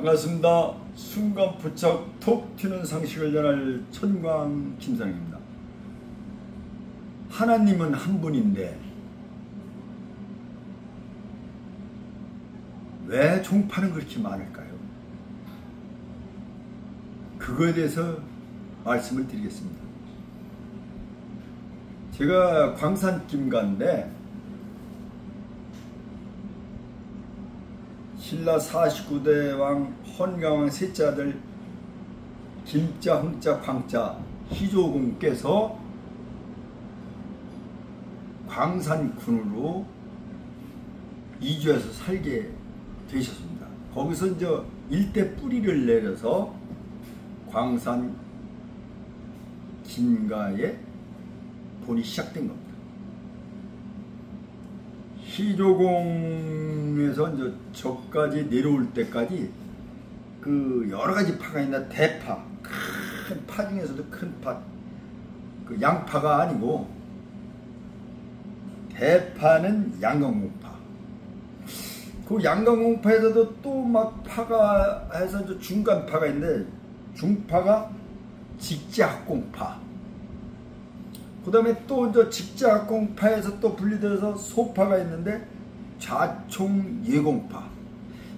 반갑습니다. 순간 포착 톡 튀는 상식을 전할 천광 김상입니다. 하나님은 한 분인데 왜 종파는 그렇게 많을까요? 그거에 대해서 말씀을 드리겠습니다. 제가 광산 김가인데 신라 49대 왕 헌강왕 셋째 아들 김자, 흥자, 광자 희조공께서 광산군으로 이주해서 살게 되셨습니다. 거기서 이제 일대 뿌리를 내려서 광산 김가에 본이 시작된 겁니다. 희조공에서 이제 저까지 내려올 때까지 그 여러 가지 파가 있나 대파, 큰 파 중에서도 큰 파, 그 양파가 아니고 대파는 양강공파. 그 양강공파에서도 또 막 파가 해서 이제 중간 파가 있는데 중파가 직자학공파. 그 다음에 또 이제 직자학공파에서 또 분리돼서 소파가 있는데 좌총예공파.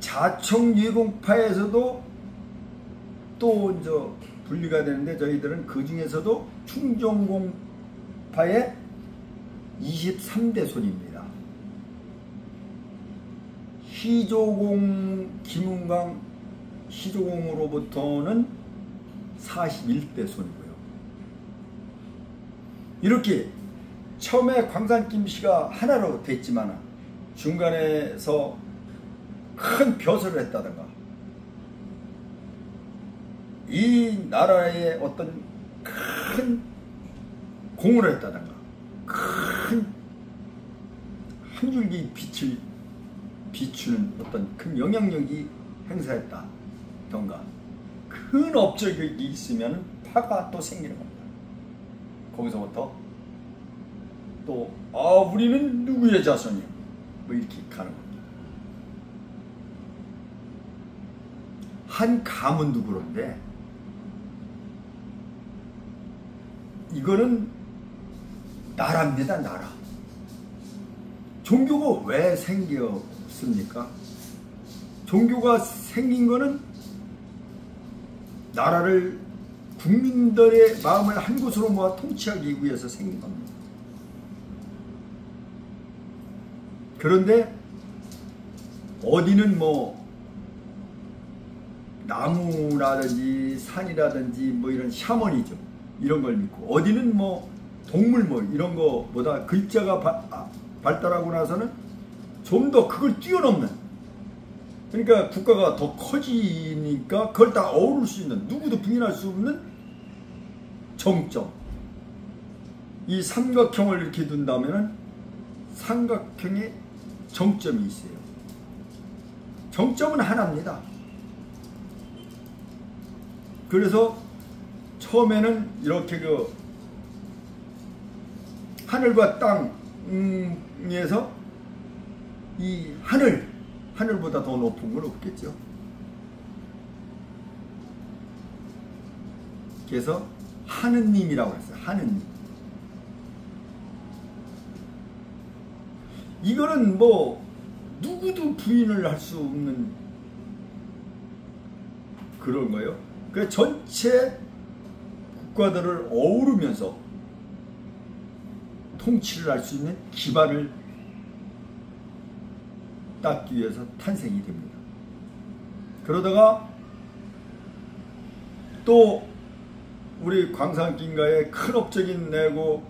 좌총예공파에서도 또 이제 분리가 되는데 저희들은 그 중에서도 충정공파의 23대 손입니다. 희조공 김은강 희조공으로부터는 41대 손이고요. 이렇게 처음에 광산 김씨가 하나로 됐지만 중간에서 큰 벼슬을 했다든가 이 나라에 어떤 큰 공을 했다든가 큰 한 줄기 빛을 비추는 어떤 큰 영향력이 행사했다던가 큰 업적이 있으면 파가 또 생기는 겁니다. 거기서부터 또 우리는 누구의 자손이야 뭐 이렇게 가는 겁니다. 한 가문도 그런데 이거는 나라입니다. 나라. 종교가 왜 생겼습니까? 종교가 생긴 거는 나라를 국민들의 마음을 한 곳으로 모아 통치하기 위해서 생긴 겁니다. 그런데 어디는 뭐 나무라든지 산이라든지 뭐 이런 샤머니즘 이런 걸 믿고 어디는 뭐 동물 뭐 이런 거보다 글자가 발달하고 나서는 좀 더 그걸 뛰어넘는, 그러니까 국가가 더 커지니까 그걸 다 어우를 수 있는, 누구도 부인할 수 없는 정점. 이 삼각형을 이렇게 둔다면은 삼각형에 정점이 있어요. 정점은 하나입니다. 그래서 처음에는 이렇게 그 하늘과 땅에서 이 하늘보다 더 높은 건 없겠죠. 그래서 하느님이라고 했어요. 하느님. 이거는 뭐 누구도 부인을 할 수 없는 그런 거예요. 그 전체 국가들을 어우르면서 통치를 할 수 있는 기반을 닦기 위해서 탄생이 됩니다. 그러다가 또 우리 광산김가에 큰 업적이 내고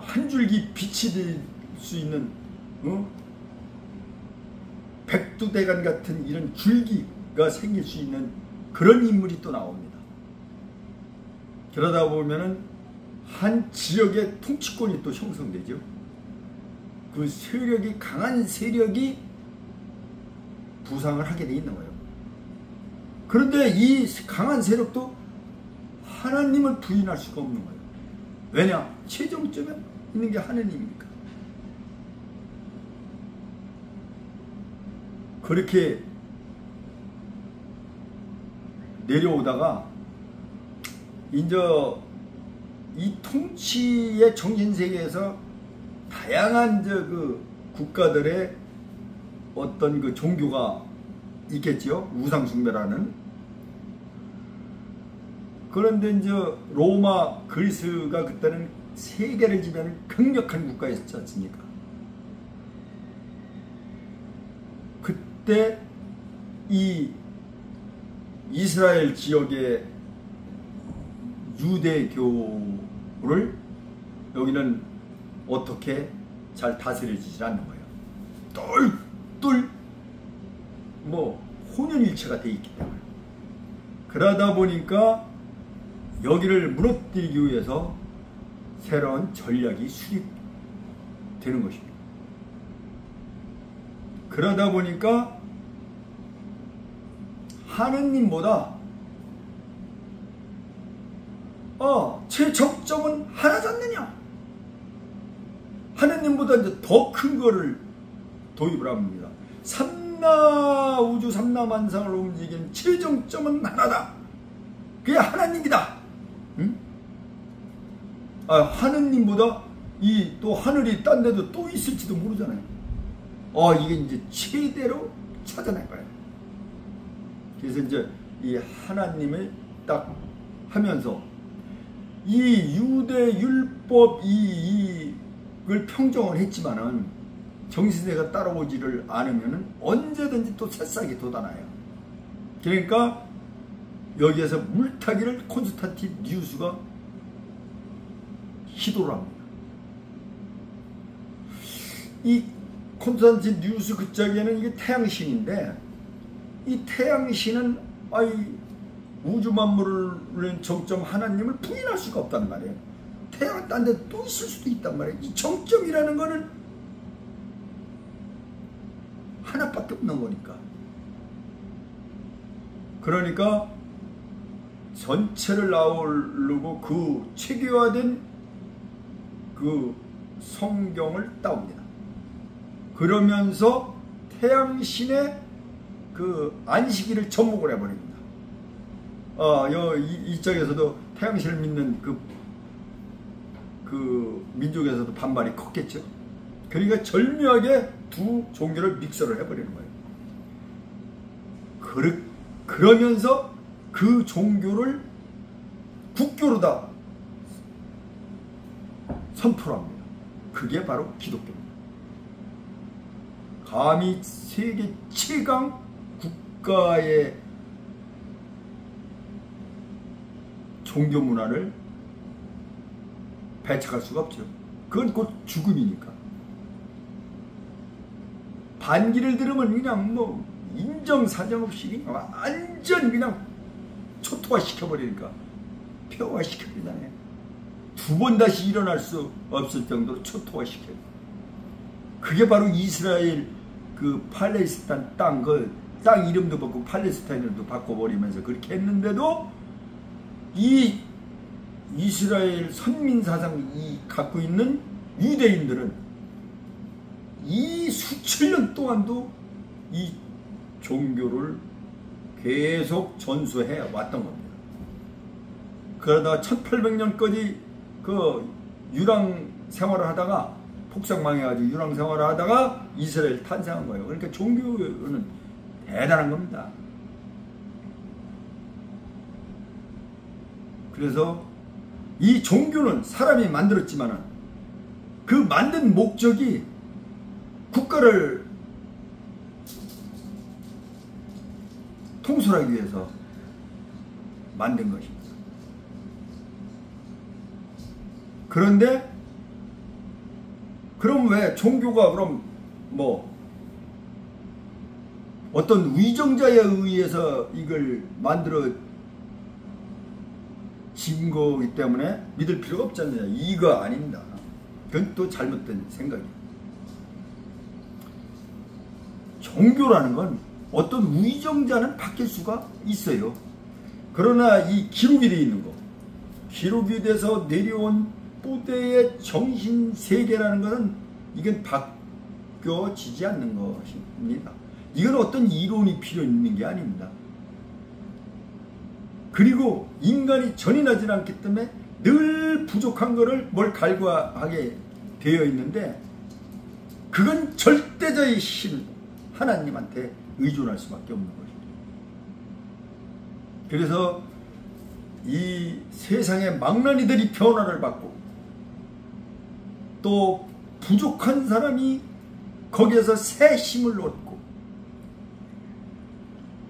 한 줄기 빛이 될 수 있는 백두대간 같은 이런 줄기가 생길 수 있는 그런 인물이 또 나옵니다. 그러다 보면은 한 지역의 통치권이 또 형성되죠. 그 세력이, 강한 세력이 부상을 하게 돼 있는 거예요. 그런데 이 강한 세력도 하나님을 부인할 수가 없는 거예요. 왜냐? 최종점에 있는 게 하나님이니까. 그렇게 내려오다가 이제 이 통치의 정신세계에서 다양한 그 국가들의 어떤 그 종교가 있겠지요. 우상숭배라는. 그런데 이제 로마, 그리스가 그때는 세계를 지배하는 강력한 국가였지 않습니까? 그때 이 이스라엘 지역의 유대교를 여기는 어떻게 잘 다스려지지 않는 거예요. 똘똘 뭐 혼연일체가 돼 있기 때문에. 그러다 보니까 여기를 무너뜨리기 위해서 새로운 전략이 수립되는 것입니다. 그러다 보니까 하느님보다 제 적점은 하나지 않느냐? 하느님보다 이제 더 큰 거를 도입을 합니다. 우주 삼라만상을 움직이는 최정점은 하나다. 그게 하나님이다. 응? 하느님보다 또 하늘이 딴 데도 또 있을지도 모르잖아요. 이게 이제 최대로 찾아낼 거예요. 그래서 이제 이 하나님을 딱 하면서 이 유대 율법 이걸 평정을 했지만은 정신세가 따라오지를 않으면은 언제든지 또 새싹이 돋아나요. 그러니까 여기에서 물타기를 콘스탄티누스가 시도를 합니다. 이 콘스탄티누스 그 짝에는 이게 태양신인데, 이 태양신은 우주 만물을 정점 하나님을 부인할 수가 없단 말이에요. 태양은 딴 데 또 있을 수도 있단 말이에요. 이 정점이라는 거는 하나밖에 없는 거니까. 그러니까 전체를 아우르고 그 체계화된 그 성경을 따옵니다. 그러면서 태양신의 그 안식일을 접목을 해버립니다. 이쪽에서도 태양신을 믿는 그 민족에서도 반발이 컸겠죠. 그러니까 절묘하게 두 종교를 믹서를 해버리는 거예요. 그러면서 그 종교를 국교로다 선포를 합니다. 그게 바로 기독교입니다. 감히 세계 최강 국가의 종교 문화를 배척할 수가 없죠. 그건 곧 죽음이니까. 반기를 들으면 그냥 뭐 인정사정 없이 그냥 완전 그냥 초토화 시켜버리니까, 폐허화 시켜버리잖아요. 두 번 다시 일어날 수 없을 정도로 초토화 시켜요. 그게 바로 이스라엘 그 팔레스타인 땅 이름도 바꾸고 팔레스타인으로도 바꿔버리면서 그렇게 했는데도 이 이스라엘 선민사상이 갖고 있는 유대인들은 이 수천 년 동안도 이 종교를 계속 전수해 왔던 겁니다. 그러다가 1800년까지 그 유랑 생활을 하다가 폭삭망해가지고 유랑 생활을 하다가 이스라엘 탄생한 거예요. 그러니까 종교는 대단한 겁니다. 그래서 이 종교는 사람이 만들었지만은 그 만든 목적이 국가를 통솔하기 위해서 만든 것입니다. 그런데 그럼 왜 종교가 그럼 뭐 어떤 위정자에 의해서 이걸 만들어 진 거기 때문에 믿을 필요가 없잖아요. 이거 아닙니다. 그건 또 잘못된 생각이에요. 종교라는 건 어떤 위정자는 바뀔 수가 있어요. 그러나 이 기록이 되어 있는 거, 기록이 돼서 내려온 부대의 정신세계라는 것은 이건 바뀌어지지 않는 것입니다. 이건 어떤 이론이 필요 있는 게 아닙니다. 그리고 인간이 전인하지 않기 때문에 늘 부족한 거를 뭘 갈구하게 되어 있는데, 그건 절대자의 신 하나님한테 의존할 수밖에 없는 것입니다. 그래서 이 세상의 망나니들이 변화를 받고, 또 부족한 사람이 거기에서 새 힘을 얻고,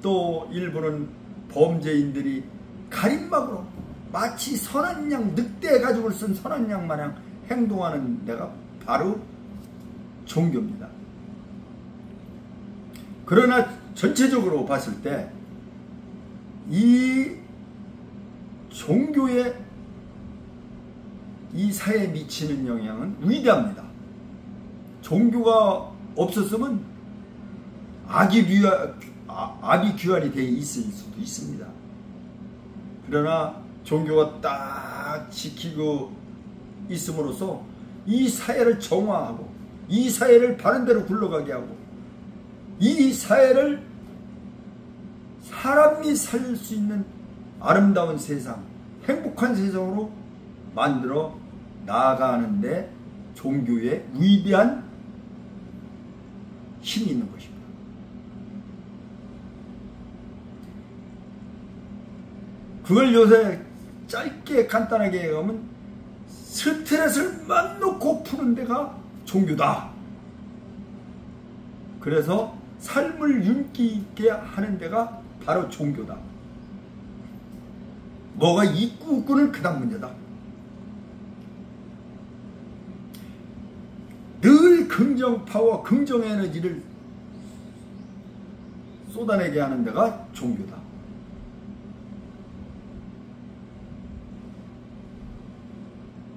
또 일부는 범죄인들이 가림막으로 마치 선한 양, 늑대 가죽을 쓴 선한 양 마냥 행동하는 데가 바로 종교입니다. 그러나 전체적으로 봤을 때 이 종교에 이 사회에 미치는 영향은 위대합니다. 종교가 없었으면 아비규환이 되어 있을 수도 있습니다. 그러나 종교가 딱 지키고 있음으로써 이 사회를 정화하고, 이 사회를 바른 대로 굴러가게 하고, 이 사회를 사람이 살 수 있는 아름다운 세상, 행복한 세상으로 만들어 나아가는데 종교의 위대한 힘이 있는 것입니다. 그걸 요새 짧게 간단하게 얘기하면 스트레스를 막 놓고 푸는 데가 종교다. 그래서 삶을 윤기 있게 하는 데가 바로 종교다. 뭐가 있고 없고는 그다음 문제다. 늘 긍정 파워, 긍정 에너지를 쏟아내게 하는 데가 종교다.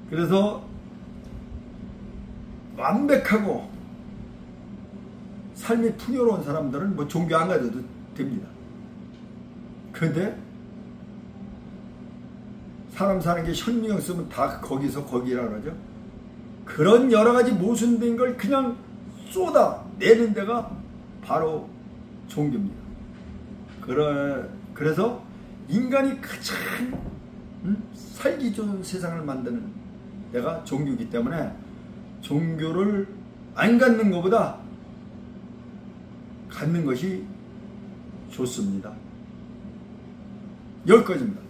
그래서 완벽하고 삶이 풍요로운 사람들은 뭐 종교 안 가져도 됩니다. 그런데 사람 사는 게 현미경 쓰면 다 거기서 거기라 그러죠. 그런 여러 가지 모순된 걸 그냥 쏟아내는 데가 바로 종교입니다. 그래서 인간이 가장 살기 좋은 세상을 만드는 데가 종교이기 때문에 종교를 안 갖는 것보다 갖는 것이 좋습니다. 여기까지입니다.